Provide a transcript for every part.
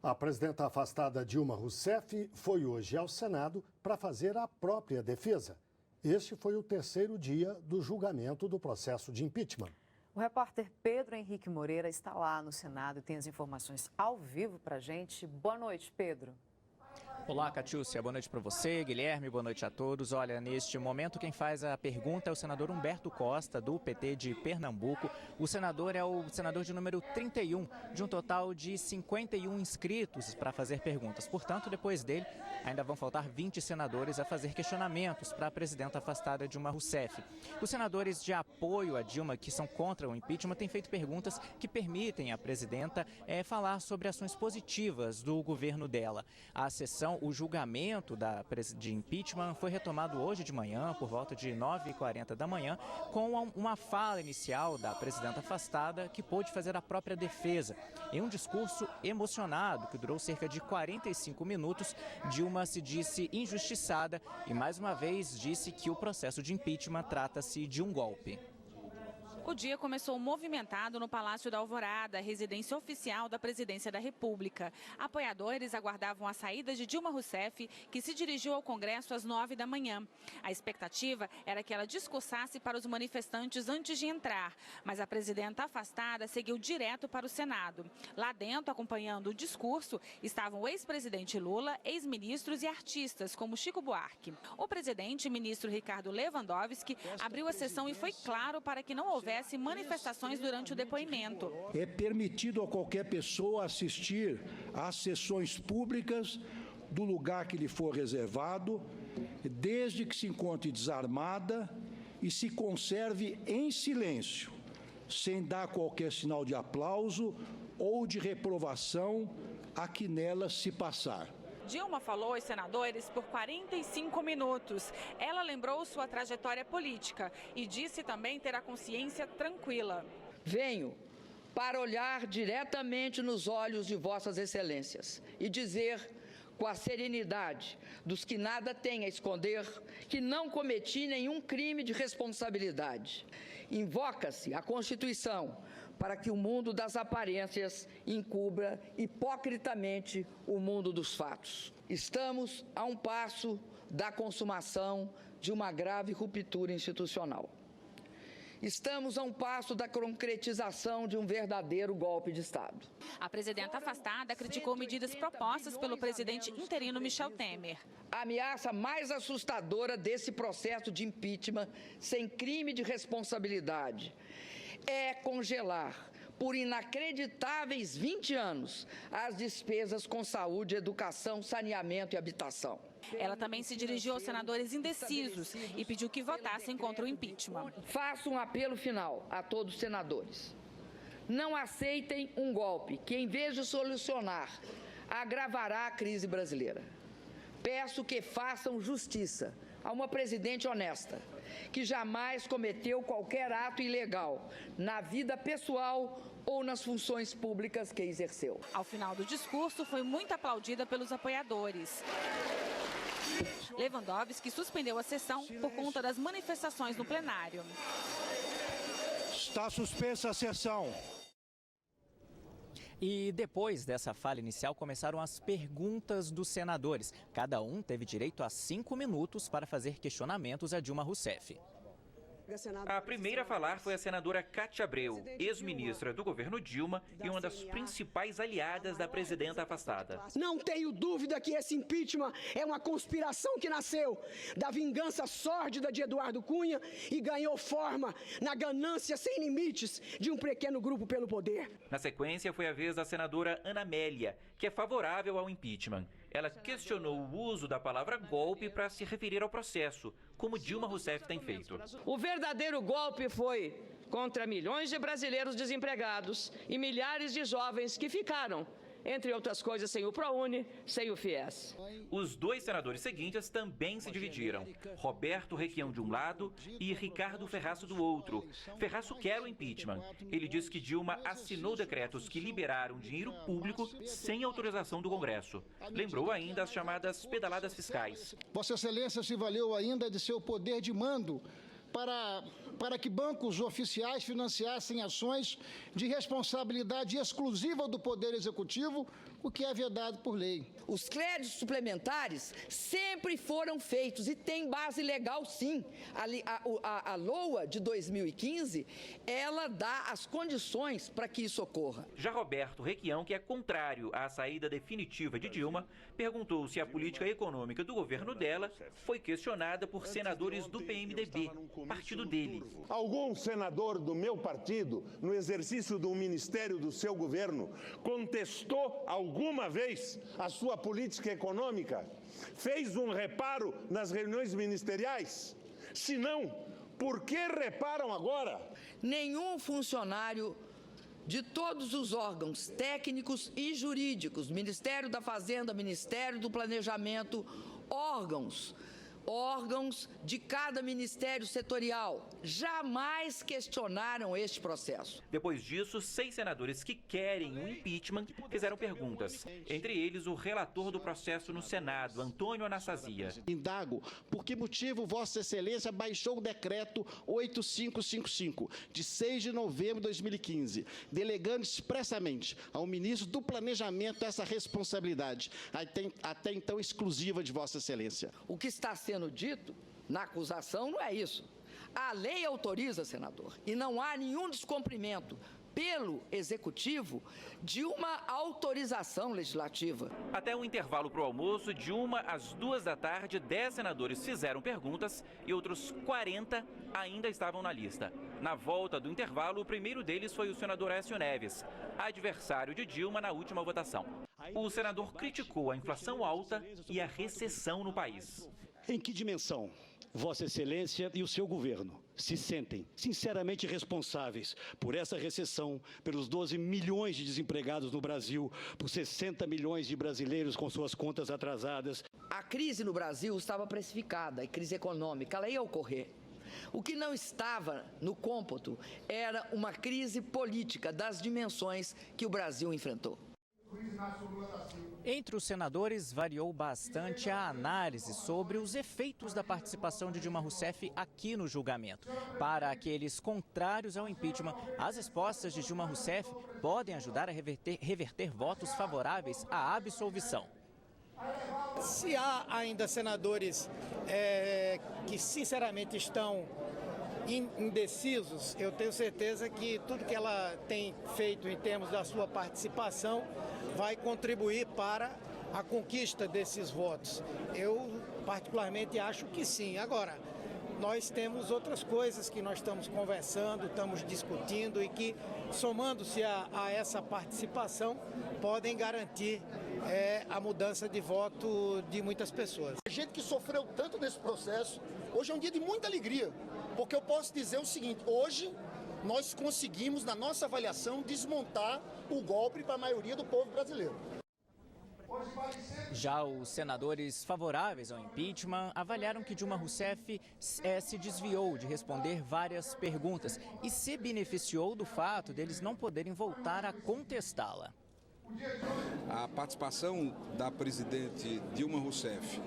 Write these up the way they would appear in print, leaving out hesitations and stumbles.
A presidenta afastada Dilma Rousseff foi hoje ao Senado para fazer a própria defesa. Este foi o terceiro dia do julgamento do processo de impeachment. O repórter Pedro Henrique Moreira está lá no Senado e tem as informações ao vivo para a gente. Boa noite, Pedro. Olá, Catiúcia. Boa noite para você, Guilherme. Boa noite a todos. Olha, neste momento quem faz a pergunta é o senador Humberto Costa, do PT de Pernambuco. O senador é o senador de número 31, de um total de 51 inscritos para fazer perguntas. Portanto, depois dele, ainda vão faltar 20 senadores a fazer questionamentos para a presidenta afastada Dilma Rousseff. Os senadores de apoio a Dilma, que são contra o impeachment, têm feito perguntas que permitem à presidenta falar sobre ações positivas do governo dela. A sessão, o julgamento de impeachment foi retomado hoje de manhã, por volta de 9h40 da manhã, com uma fala inicial da presidenta afastada, que pôde fazer a própria defesa. Em um discurso emocionado, que durou cerca de 45 minutos, Dilma se disse injustiçada e, mais uma vez, disse que o processo de impeachment trata-se de um golpe. O dia começou movimentado no Palácio da Alvorada, residência oficial da Presidência da República. Apoiadores aguardavam a saída de Dilma Rousseff, que se dirigiu ao Congresso às 9 da manhã. A expectativa era que ela discursasse para os manifestantes antes de entrar, mas a presidenta afastada seguiu direto para o Senado. Lá dentro, acompanhando o discurso, estavam o ex-presidente Lula, ex-ministros e artistas, como Chico Buarque. O presidente, ministro Ricardo Lewandowski, abriu a sessão e foi claro para que não houvesse manifestações durante o depoimento. É permitido a qualquer pessoa assistir às sessões públicas do lugar que lhe for reservado, desde que se encontre desarmada e se conserve em silêncio, sem dar qualquer sinal de aplauso ou de reprovação a que nela se passar. Dilma falou aos senadores por 45 minutos. Ela lembrou sua trajetória política e disse também ter a consciência tranquila. Venho para olhar diretamente nos olhos de vossas excelências e dizer com a serenidade dos que nada têm a esconder que não cometi nenhum crime de responsabilidade. Invoca-se a Constituição para que o mundo das aparências encubra hipocritamente o mundo dos fatos. Estamos a um passo da consumação de uma grave ruptura institucional. Estamos a um passo da concretização de um verdadeiro golpe de Estado. A presidenta afastada criticou medidas propostas pelo presidente interino Michel Temer. A ameaça mais assustadora desse processo de impeachment sem crime de responsabilidade é congelar por inacreditáveis 20 anos as despesas com saúde, educação, saneamento e habitação. Ela também se dirigiu aos senadores indecisos e pediu que votassem contra o impeachment. Faço um apelo final a todos os senadores. Não aceitem um golpe que, em vez de solucionar, agravará a crise brasileira. Peço que façam justiça a uma presidente honesta, que jamais cometeu qualquer ato ilegal na vida pessoal ou nas funções públicas que exerceu. Ao final do discurso, foi muito aplaudida pelos apoiadores. Lewandowski suspendeu a sessão por conta das manifestações no plenário. Está suspensa a sessão. E depois dessa fala inicial, começaram as perguntas dos senadores. Cada um teve direito a 5 minutos para fazer questionamentos a Dilma Rousseff. A primeira a falar foi a senadora Cátia Abreu, ex-ministra do governo Dilma e uma das principais aliadas da presidenta afastada. Não tenho dúvida que esse impeachment é uma conspiração que nasceu da vingança sórdida de Eduardo Cunha e ganhou forma na ganância sem limites de um pequeno grupo pelo poder. Na sequência, foi a vez da senadora Ana Amélia, que é favorável ao impeachment. Ela questionou o uso da palavra golpe para se referir ao processo, como Dilma Rousseff tem feito. O verdadeiro golpe foi contra milhões de brasileiros desempregados e milhares de jovens que ficaram, entre outras coisas, sem o ProUni, sem o FIES. Os dois senadores seguintes também se dividiram. Roberto Requião de um lado e Ricardo Ferraço do outro. Ferraço quer o impeachment. Ele diz que Dilma assinou decretos que liberaram dinheiro público sem autorização do Congresso. Lembrou ainda as chamadas pedaladas fiscais. Vossa Excelência se valeu ainda de seu poder de mando para que bancos oficiais financiassem ações de responsabilidade exclusiva do Poder Executivo o que é vedado por lei. Os créditos suplementares sempre foram feitos e tem base legal, sim. A LOA de 2015, ela dá as condições para que isso ocorra. Já Roberto Requião, que é contrário à saída definitiva de Dilma, perguntou se a política econômica do governo dela foi questionada por senadores do PMDB, partido dele. Algum senador do meu partido, no exercício do ministério do seu governo, contestou alguma vez a sua política econômica? Fez um reparo nas reuniões ministeriais? Se não, por que reparam agora? Nenhum funcionário de todos os órgãos técnicos e jurídicos, Ministério da Fazenda, Ministério do Planejamento, órgãos de cada ministério setorial jamais questionaram este processo. Depois disso, 6 senadores que querem o impeachment fizeram perguntas. Entre eles, o relator do processo no Senado, Antônio Anastasia. Indago por que motivo Vossa Excelência baixou o decreto 8555, de 6 de novembro de 2015, delegando expressamente ao ministro do Planejamento essa responsabilidade, até então exclusiva de Vossa Excelência. O que está sendo dito na acusação não é isso. A lei autoriza, senador, e não há nenhum descumprimento pelo Executivo de uma autorização legislativa. Até um intervalo para o almoço, de 1 às 2 da tarde, 10 senadores fizeram perguntas e outros 40 ainda estavam na lista. Na volta do intervalo, o primeiro deles foi o senador Aécio Neves, adversário de Dilma na última votação. O senador criticou a inflação alta e a recessão no país. Em que dimensão Vossa Excelência e o seu governo se sentem sinceramente responsáveis por essa recessão, pelos 12 milhões de desempregados no Brasil, por 60 milhões de brasileiros com suas contas atrasadas? A crise no Brasil estava precificada, a crise econômica, ela ia ocorrer. O que não estava no cômputo era uma crise política das dimensões que o Brasil enfrentou. Entre os senadores, variou bastante a análise sobre os efeitos da participação de Dilma Rousseff aqui no julgamento. Para aqueles contrários ao impeachment, as respostas de Dilma Rousseff podem ajudar a reverter votos favoráveis à absolvição. Se há ainda senadores que sinceramente estão indecisos, eu tenho certeza que tudo que ela tem feito em termos da sua participação vai contribuir para a conquista desses votos. Eu particularmente acho que sim. Agora, nós temos outras coisas que nós estamos conversando, estamos discutindo e que, somando-se a essa participação, podem garantir a mudança de voto de muitas pessoas. A gente que sofreu tanto nesse processo, hoje é um dia de muita alegria, porque eu posso dizer o seguinte: hoje nós conseguimos, na nossa avaliação, desmontar o golpe para a maioria do povo brasileiro. Já os senadores favoráveis ao impeachment avaliaram que Dilma Rousseff se desviou de responder várias perguntas e se beneficiou do fato deles não poderem voltar a contestá-la. A participação da presidente Dilma Rousseff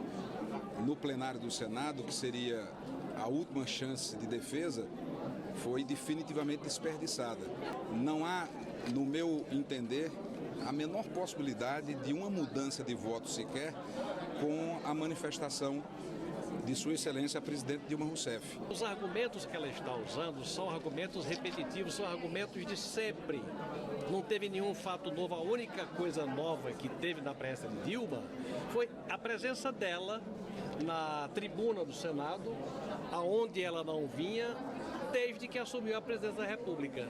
no plenário do Senado, que seria a última chance de defesa, foi definitivamente desperdiçada. Não há, no meu entender, a menor possibilidade de uma mudança de voto sequer com a manifestação de Sua Excelência a presidente Dilma Rousseff. Os argumentos que ela está usando são argumentos repetitivos, são argumentos de sempre. Não teve nenhum fato novo. A única coisa nova que teve na presença de Dilma foi a presença dela na tribuna do Senado, aonde ela não vinha desde que assumiu a presidência da República.